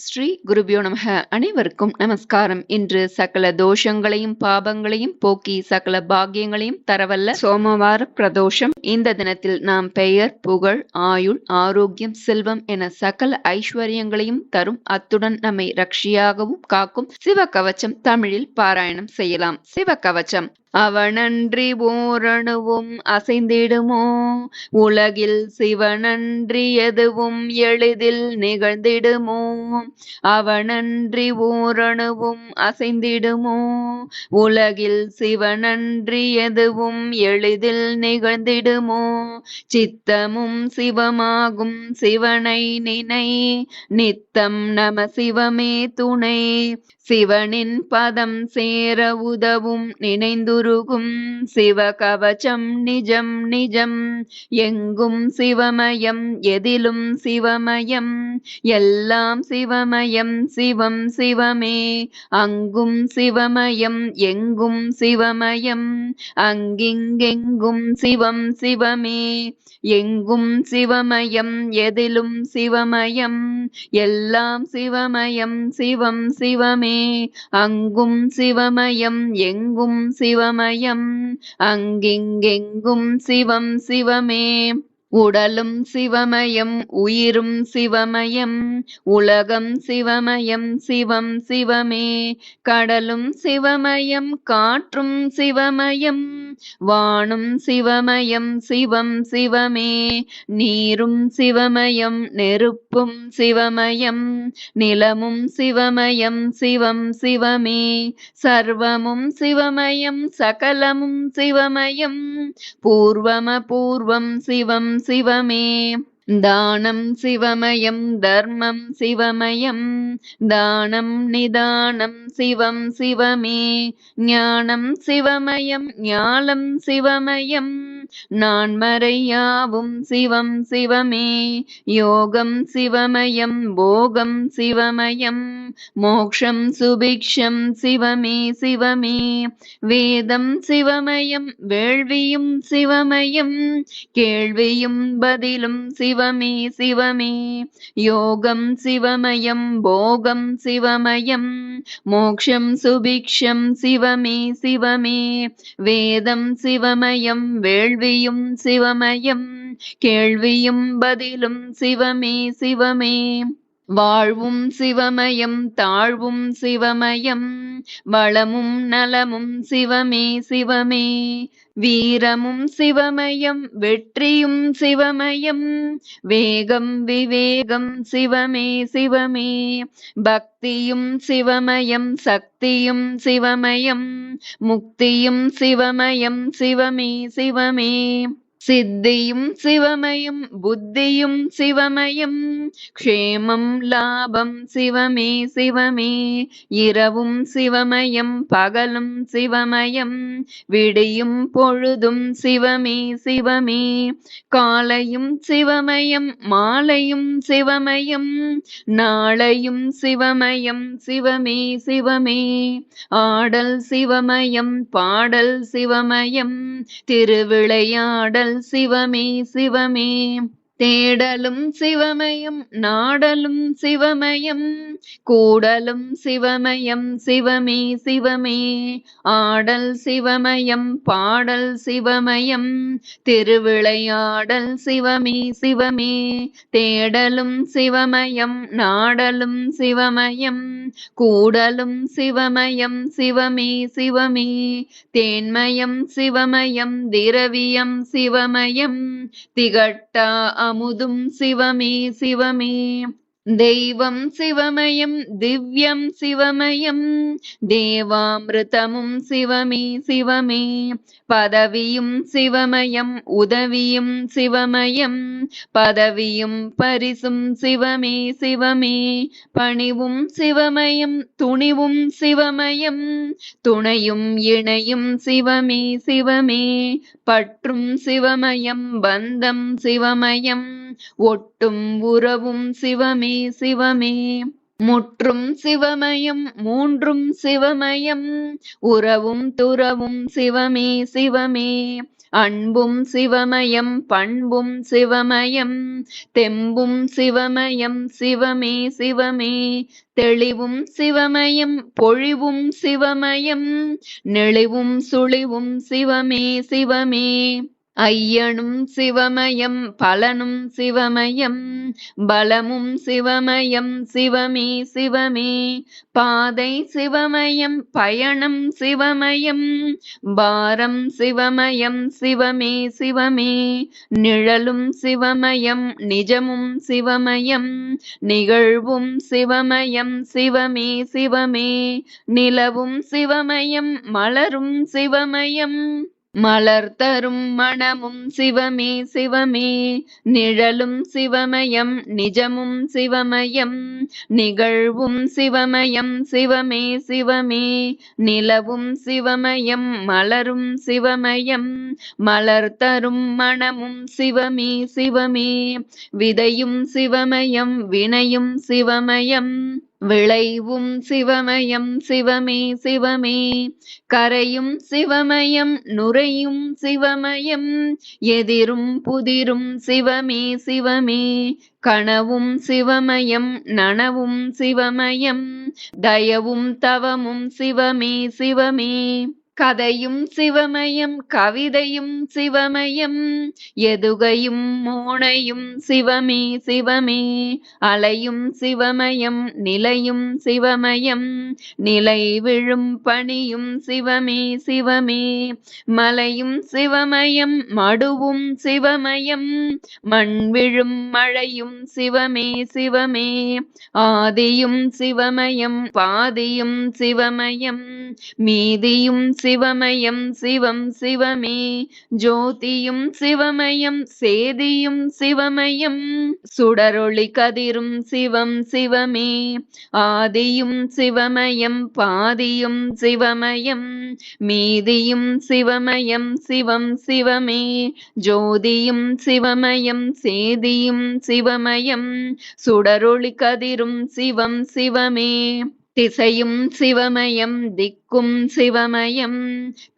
ஸ்ரீ குருபியோ நமக. அனைவருக்கும் நமஸ்காரம். இன்று சகல தோஷங்களையும் பாபங்களையும் போக்கி சகல பாக்கியங்களையும் தரவல்ல சோமவார பிரதோஷம். இந்த தினத்தில் நாம் பெயர், புகழ், ஆயுள், ஆரோக்கியம், செல்வம் என சகல ஐஸ்வர்யங்களையும் தரும், அத்துடன் நம்மை ரட்சியாகவும் காக்கும் சிவகவச்சம் தமிழில் பாராயணம் செய்யலாம். சிவகவச்சம். அவனன்றி ஓரணுவும் அசைந்திடுமோ, உலகில் சிவனன்றி எதுவும் எளிதில் நிகழ்ந்திடுமோ. அவனன்றி ஓரணுவும் அசைந்திடுமோ, உலகில் சிவனன்றி எதுவும் எளிதில் நிகழ்ந்திடுமோ. சித்தமும் சிவமாகும் சிவனை நினை, நித்தம் நம சிவமே துணை. சிவனின் பதம் சேர உதவும் நினைந்துருகும் சிவகவச்சம் நிஜம் நிஜம். எங்கும் சிவமயம் எதிலும் சிவமயம், எல்லாம் சிவமயம் சிவம் சிவமே. அங்கும் சிவமயம் எங்கும் சிவமயம், அங்கிங்கெங்கும் சிவம் சிவமே. எங்கும் சிவமயம் எதிலும் சிவமயம், எல்லாம் சிவமயம் சிவம் சிவமே. அங்கும் சிவமயம் எங்கும் சிவமயம், அங்கிங்கெங்கும் சிவம் சிவமே. உடலும் சிவமயம் உயிரும் சிவமயம், உலகம் சிவமயம் சிவம் சிவமே. கடலும் சிவமயம் காற்றும் சிவமயம், வானும் சிவமயம் சிவம் சிவமே. நீரும் சிவமயம் நெருப்பும் சிவமயம், நிலமும் சிவமயம் சிவம் சிவமே. சர்வமும் சிவமயம் சகலமும் சிவமயம், பூர்வம பூர்வம் சிவம் சிவமே. தானம் சிவமயம் தர்மம் சிவமயம், தானம் நிதானம் சிவம் சிவமே. ஞானம் சிவமயம் ஞாலம் சிவமயம், நான்மறையாவும் சிவம் சிவமே. யோகம் சிவமயம் போகம் சிவமயம், மோக்ஷம் சுபிக்ஷம் சிவமே சிவமே. வேதம் சிவமயம் வேள்வியும் சிவமயம், கேள்வியும் பதிலும் சிவமே சிவமே. யோகம் சிவமயம் போகம் சிவமயம், மோக்ஷம் சுபிக்ஷம் சிவமே சிவமே. வேதம் சிவமயம் வேள்வியும் சிவமயம், கேள்வியும் பதிலும் சிவமே சிவமே. வாழ்வும் சிவமயம் தாழ்வும் சிவமயம், வளமும் நலமும் சிவமே சிவமே. வீரமும் சிவமயம் வெற்றியும் சிவமயம், வேகம் விவேகம் சிவமே சிவமே. பக்தியும் சிவமயம் சக்தியும் சிவமயம், முக்தியும் சிவமயம் சிவமே சிவமே. சித்தியும் சிவமயம் புத்தியும் சிவமயம், க்ஷேமம் லாபம் சிவமே சிவமே. இரவும் சிவமயம் பகலும் சிவமயம், விடியும் பொழுதும் சிவமே சிவமே. காலையும் சிவமயம் மாலையும் சிவமயம், நாளையும் சிவமயம் சிவமே சிவமே. ஆடல் சிவமயம் பாடல் சிவமயம், திருவிளையாடல் சிவமே சிவமே. தேடலும் சிவமயம் நாடலும் சிவமயம், கூடலும் சிவமயம் சிவமே சிவமே. ஆடல் சிவமயம் பாடல் சிவமயம், திருவிளையாடல் சிவமே சிவமே. தேடலும் சிவமயம் நாடலும் சிவமயம், கூடலும் சிவமயம் சிவமே சிவமே. தேன்மயம் சிவமயம் திரவியம் சிவமயம், திகட்டா அமுதும் சிவமே சிவமே. தெய்வம் சிவமயம் திவ்யம் சிவமயம், தேவாமிருதமும் சிவமே சிவமே. பதவியும் சிவமயம் உதவியும் சிவமயம், பதவியும் பரிசும் சிவமே சிவமே. பணிவும் சிவமயம் துணிவும் சிவமயம், துணையும் இணையும் சிவமே சிவமே. பற்றும் சிவமயம் பந்தம் சிவமயம், ஒட்டும் உறவும் சிவமே சிவமே. முற்றும் சிவமயம் மூன்றும் சிவமயம், உறவும் துறவும் சிவமே சிவமே. அன்பும் சிவமயம் பண்பும் சிவமயம் தெம்பும் சிவமயம் சிவமே சிவமே தெளிவும் சிவமயம் பொழிவும் சிவமயம் நெளிவும் சுழிவும் சிவமே சிவமே ஐயனும் சிவமயம் பலனும் சிவமயம் பலமும் சிவமயம் சிவமே சிவமே பாதை சிவமயம் பயணம் சிவமயம் பாரம் சிவமயம் சிவமே சிவமே நிழலும் சிவமயம் நிஜமும் சிவமயம் நிகழ்வும் சிவமயம் சிவமே சிவமே நிலவும் சிவமயம் மலரும் சிவமயம் மலர் தரும் மணமும் சிவமே சிவமே நிழலும் சிவமயம் நிஜமும் சிவமயம் நிகழ்வும் சிவமயம் சிவமே சிவமே நிலவும் சிவமயம் மலரும் சிவமயம் மலர் தரும் மணமும் சிவமே சிவமே விதையும் சிவமயம் வினையும் சிவமயம் விளைவும் சிவமயம் சிவமே சிவமே கரையும் சிவமயம் நுரையும் சிவமயம் எதிரும் புதிரும் சிவமே சிவமே கனவும் சிவமயம் நனவும் சிவமயம் தயவும் தவமும் சிவமே சிவமே கதையும் சிவமயம் கவிதையும் சிவமயம் எதுகையும் மோனையும் சிவமே சிவமே அலையும் சிவமயம் நிலையும் சிவமயம் நிலை விழும் பணியும் சிவமே சிவமே மலையும் சிவமயம் மடுவும் சிவமயம் மண் விழும் மழையும் சிவமே சிவமே ஆதியும் சிவமயம் பாதியும் சிவமயம் மீதியும் சிவமயம் சிவம் சிவமே ஜோதியும் சிவமயம் சேதியும் சிவமயம் சுடரொளி கதிரும் சிவம் சிவமே ஆதியும் சிவமயம் பாதியும் சிவமயம் மீதியும் சிவமயம் சிவம் சிவமே ஜோதியும் சிவமயம் சேதியும் சிவமயம் சுடரொளி கதிரும் சிவம் சிவமே திசையும் சிவமயம் திக்கும் சிவமயம்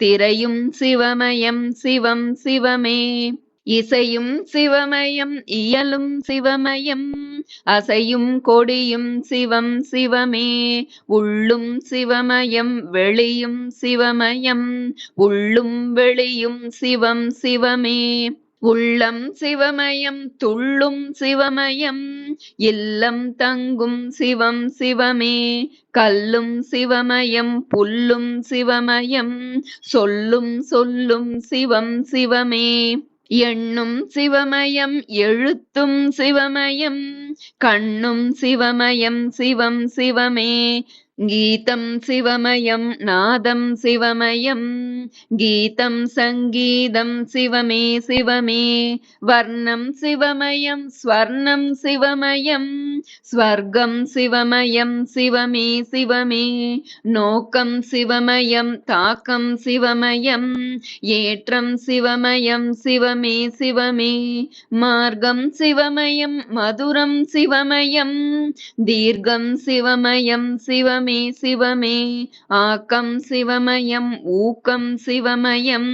திரையும் சிவமயம் சிவம் சிவமே இசையும் சிவமயம் இயலும் சிவமயம் அசையும் கொடியும் சிவம் சிவமே உள்ளும் சிவமயம் வெளியும் சிவமயம் உள்ளும் வெளியும் சிவம் சிவமே உள்ளம் சிவமயம் துள்ளும் சிவமயம் இல்லம் தங்கும் சிவம் சிவமே கல்லும் சிவமயம் புல்லும் சிவமயம் சொல்லும் சொல்லும் சிவம் சிவமே எண்ணும் சிவமயம் எழுத்தும் சிவமயம் கண்ணும் சிவமயம் சிவம் சிவமே கீதம் சிவமயம் நாதம் சிவமயம் கீதம் சங்கீதம் சிவமே சிவமே வர்ணம் சிவமயம் ஸ்வர்ணம் சிவமயம் ஸ்வர்க்கம் சிவமயம் சிவமே சிவமே நோக்கம் சிவமயம் தாக்கம் சிவமயம் ஏற்றம் சிவமயம் சிவமே சிவமே மார்க்கம் சிவமயம் மதுரம் சிவமயம் தீர்க்கம் சிவமயம் சிவமே சிவமே ஆக்கம் சிவமயம் ஊக்கம் சிவமயம்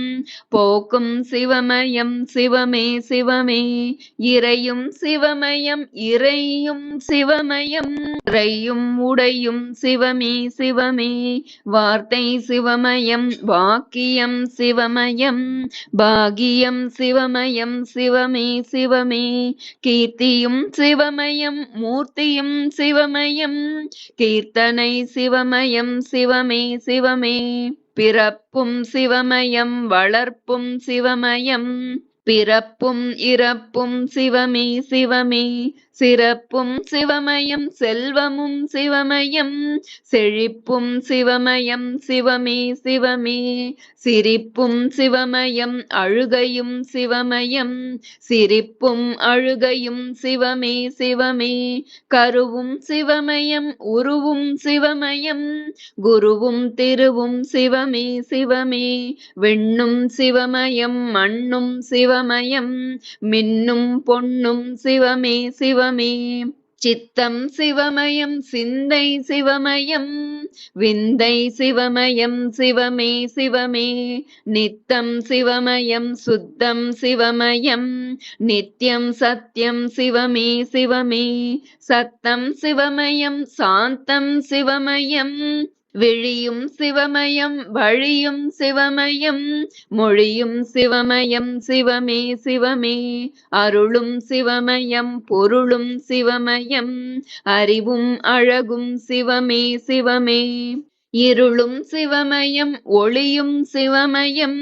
போக்கும் சிவமயம் சிவமே சிவமே இறையும் சிவமயம் இறையும் சிவமயம் இறையும் உடையும் சிவமே சிவமே வார்த்தை சிவமயம் வாக்கியம் சிவமயம் பாகியம் சிவமயம் சிவமே சிவமே கீர்த்தியும் சிவமயம் மூர்த்தியும் சிவமயம் கீர்த்தனை சிவமயம் சிவமே சிவமே பிறப்பும் சிவமயம் வளர்ப்பும் சிவமயம் பிறப்பும் இறப்பும் சிவமே சிவமே சிறப்பும் சிவமயம் செல்வமும் சிவமயம் செழிப்பும் சிவமயம் சிவமே சிவமே சிரிப்பும் சிவமயம் அழுகையும் சிவமயம் சிரிப்பும் அழுகையும் சிவமே சிவமே கருவும் சிவமயம் உருவும் சிவமயம் குருவும் திருவும் சிவமே சிவமே வெண்ணும் சிவமயம் மண்ணும் சிவமயம் மின்னும் பொன்னும் சிவமே சிவமே சித்தம் சிவமயம் சிந்தை சிவமயம் விந்தை சிவமயம் சிவமே சிவமே நித்தம் சிவமயம் சுத்தம் சிவமயம் நித்யம் சத்யம் சிவமே சிவமே சத்தம் சிவமயம் சாந்தம் சிவமயம் விழியும் சிவமயம் வழியும் சிவமயம் மொழியும் சிவமயம் சிவமே சிவமே அருளும் சிவமயம் பொருளும் சிவமயம் அறிவும் அழகும் சிவமே சிவமே இருளும் சிவமயம் ஒளியும் சிவமயம்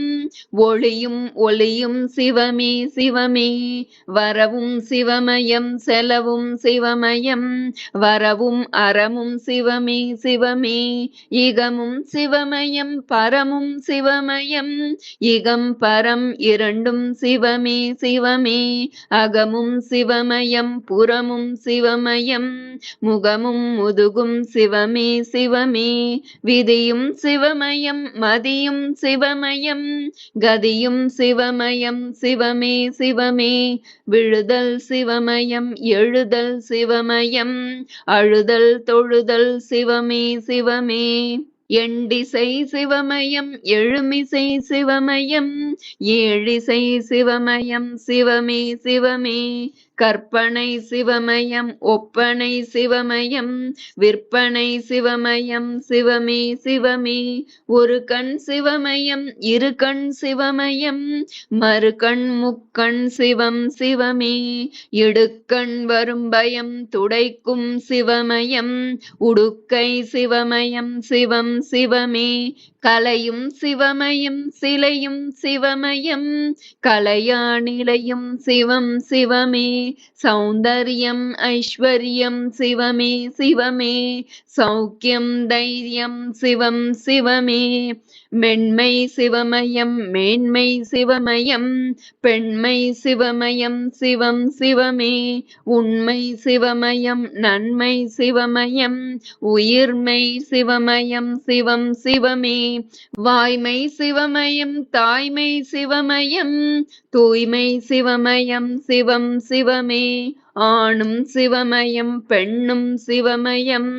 ஒளியும் ஒளியும் சிவமே சிவமே வரவும் சிவமயம் செலவும் சிவமயம் வரவும் அறமும் சிவமே சிவமே இகமும் சிவமயம் பரமும் சிவமயம் இகம் பரம் இரண்டும் சிவமே சிவமே அகமும் சிவமயம் புறமும் சிவமயம் முகமும் முதுகும் சிவமே சிவமே விதியும் சிவமயம் மதியும் சிவமயம் கதியும் சிவமயம் சிவமே சிவமே விழுதல் சிவமயம் எழுதல் சிவமயம் அழுதல் தொழுதல் சிவமே சிவமே எண்டிசை சிவமயம் எழுமிசை சிவமயம் ஏழிசை சிவமயம் சிவமே சிவமே கற்பனை சிவமயம் ஒப்பனை சிவமயம் விற்பனை சிவமயம் சிவமே சிவமே ஒரு கண் சிவமயம் இரு கண் சிவமயம் மறுகண் முக்கண் சிவம் சிவமே இடுக்கண் வரும் பயம் துடைக்கும் சிவமயம் உடுக்கை சிவமயம் சிவம் சிவமே கலையும் சிவமயம் சிலையும் சிவமயம் கலையா நிலையும் சிவம் சிவமே சௌந்தர்யம் ஐஸ்வர்யம் சிவமே சிவமே சௌக்கியம் தைரியம் சிவம் சிவமே மென்மை சிவமயம் மேன்மை சிவமயம் பெண்மை சிவமயம் சிவம் சிவமே உண்மை சிவமயம் நன்மை சிவமயம் உயிர்மை சிவமயம் சிவம் சிவமே வாய்மை சிவமயம் தாய்மை சிவமயம் தூய்மை சிவமயம் சிவம் சிவமே ஆணும் சிவமயம் பெண்ணும் சிவமயம்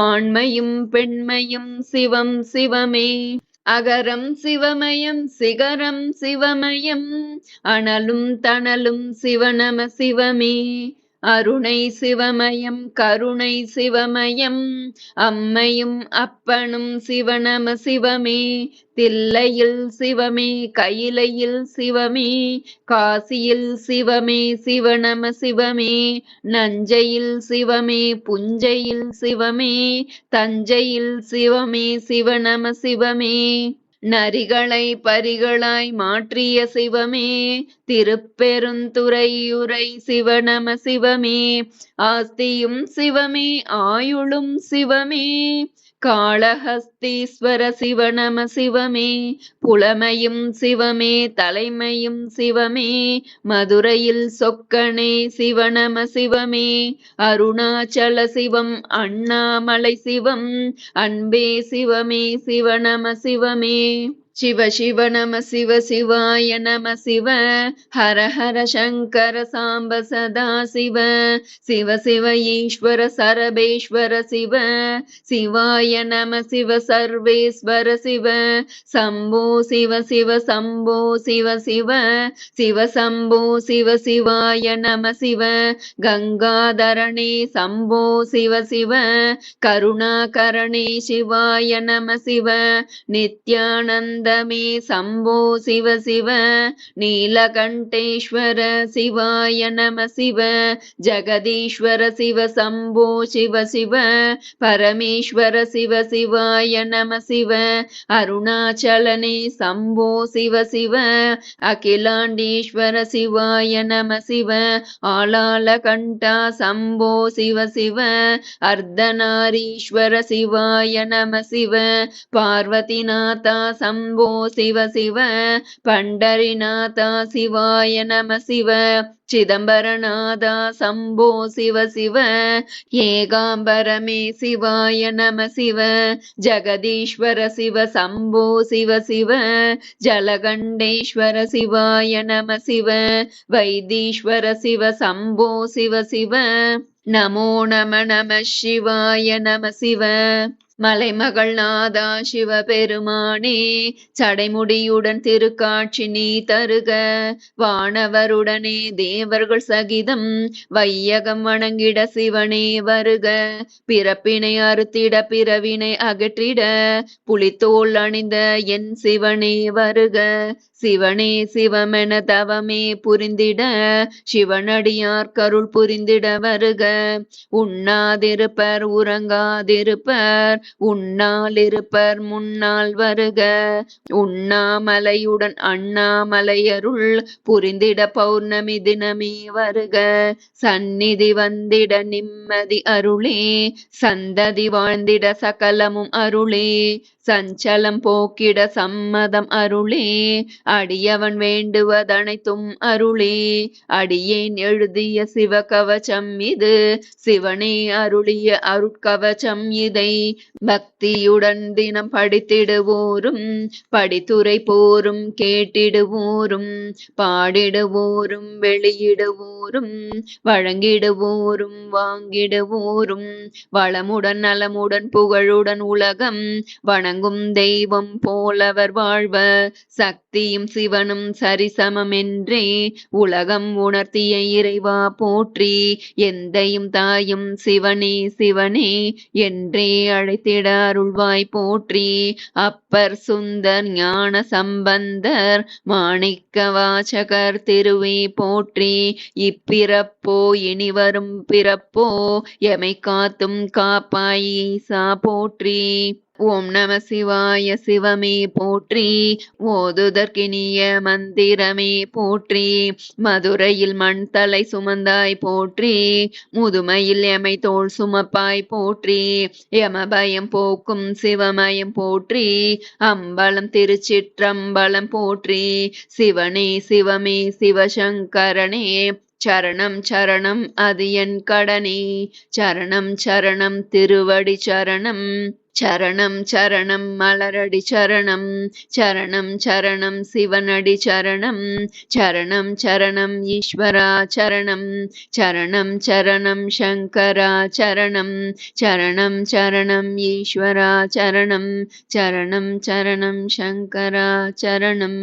ஆண்மையும் பெண்மையும் சிவம் சிவமே அகரம் சிவமயம் சிகரம் சிவமயம் அனலும் தணலும் சிவநம சிவமே அருணை சிவமயம் கருணை சிவமயம் அம்மையும் அப்பனும் சிவநம சிவமே தில்லையில் சிவமே கையிலையில் சிவமே காசியில் சிவமே சிவநம சிவமே நஞ்சையில் சிவமே புஞ்சையில் சிவமே தஞ்சையில் சிவமே சிவநம சிவமே நரிகளை பரிகளாய் மாற்றிய சிவமே திருப்பெருந்துறையுரை சிவநம சிவமே ஆஸ்தியும் சிவமே ஆயுளும் சிவமே காளஹஸ்தீஸ்வர சிவநம சிவமே புலமையும் சிவமே தலைமையும் சிவமே மதுரையில் சொக்கனே சிவநம சிவமே அருணாச்சல சிவம் அண்ணாமலை சிவம் அன்பே சிவமே சிவநம சிவமே சிவ சிவ நம சிவ சிவாய நம சிவ ஹர ஹர சங்கர சாம்ப சதா சிவ சிவ சிவ ஈஸ்வர சரபேஸ்வர சிவ சிவாய நம சிவ சர்வேஸ்வர சிவ சம்போ சிவ சிவ சம்போ சிவ சிவ சிவ சம்போ சிவ சிவாய நம சிவ கங்காதரணே சம்போ சிவ சிவ கருணாகரணே சிவாய நம சிவ நித்யானந்த மே சம்போ சிவ சிவ நீலகண்டேஸ்வர சிவாய நம சிவ ஜெகதீஸ்வர சிவ சம்போ சிவ சிவ பரமேஸ்வர சிவ சிவாய நம சிவ அருணாச்சலனே சம்போ சிவ சிவ அகிலாண்டேஸ்வர சிவாய நம சிவ ஆளாளகண்டா சம்போ சிவ சிவ அர்த்தநாரீஸ்வர சிவாய நம சிவ பார்வதிநாதா சம்போ சிவ சிவ பண்டரிநாதா சிவாய நம சிவ சிதம்பரநாதா சம்போ சிவ சிவ ஏகாம்பரமே சிவாய நம சிவ ஜெகதீஸ்வர சிவ சம்போ சிவ சிவ ஜலகண்டேஸ்வர சிவாய நம சிவ வைத்தீஸ்வர சிவ சம்போ சிவ சிவ நமோ நம நம சிவாய நம சிவ மலைமகள் நாதா சிவபெருமானே சடைமுடியுடன் திருக்காட்சி நீ தருக. வானவருடனே தேவர்கள் சகிதம் வையகம் வணங்கிட சிவனே வருக. பிறப்பினை அறுத்திட பிறவினை அகற்றிட புலித்தோல் அணிந்த என் சிவனே வருக. சிவனே சிவமென தவமே புரிந்திட சிவனடியார் கருள் புரிந்திட வருக. உண்ணாதிருப்பர் உறங்காதிருப்பர் உண்ணாலிருப்பர் முன்னால் வருக. உண்ணாமலையுடன் அண்ணாமலையருள் புரிந்திட பௌர்ணமி தினமே வருக. சந்நிதி வந்திட நிம்மதி அருளே சந்ததி வாழ்ந்திட சகலமும் அருளே. சஞ்சலம் போக்கிட சம்மதம் அருளே அடியவன் வேண்டுவதனைத்தும் அருளே. அடியேன் எழுதிய சிவகவசம் இது சிவனே அருளிய அருட்கவசம் இதை பக்தியுடன் தினம் படித்திடுவோரும் படித்துரை போரும் கேட்டிடுவோரும் பாடிடுவோரும் வெளியிடுவோரும் வழங்கிடுவோரும் வாங்கிடுவோரும் வளமுடன் நலமுடன் புகழுடன் உலகம் வணங்கும் தெய்வம் போலவர் வாழ்வர். சக்தியும் சிவனும் சரிசமம் என்றே உலகம் உணர்த்திய இறைவா போற்றி. எந்தையும் தாயும் சிவனே சிவனே என்றே அழைத்திட அருள்வாய் போற்றி. அப்பர் சுந்தர் ஞான சம்பந்தர் மாணிக்க வாசகர் திருவே போற்றி. இப்பிறப்போ இனி வரும் பிறப்போ எமை காத்தும் காப்பாய் ஈசா போற்றி. ஓம் நம சிவாய சிவமே போற்றி. ஓதுதற்கினிய மந்திரமே போற்றி. மதுரையில் மண் தலை சுமந்தாய் போற்றி. முதுமையில் எமை தோள் சுமப்பாய் போற்றி. யமபயம் போக்கும் சிவமயம் போற்றி. அம்பலம் திருச்சிற்றம்பலம் போற்றி. சிவனே சிவமே சிவசங்கரனே சரணம் சரணம் அது என் கடனே. சரணம் சரணம் திருவடி சரணம் சரணம் சரணம் மலரடி சரணம். சரணம் சரணம் சிவனடி சரணம். சரணம் சரணம் ஈஸ்வரா சரணம். சரணம் சரணம் சங்கரா சரணம். சரணம் சரணம் ஈஸ்வரா சரணம். சரணம் சரணம் சங்கரா சரணம்.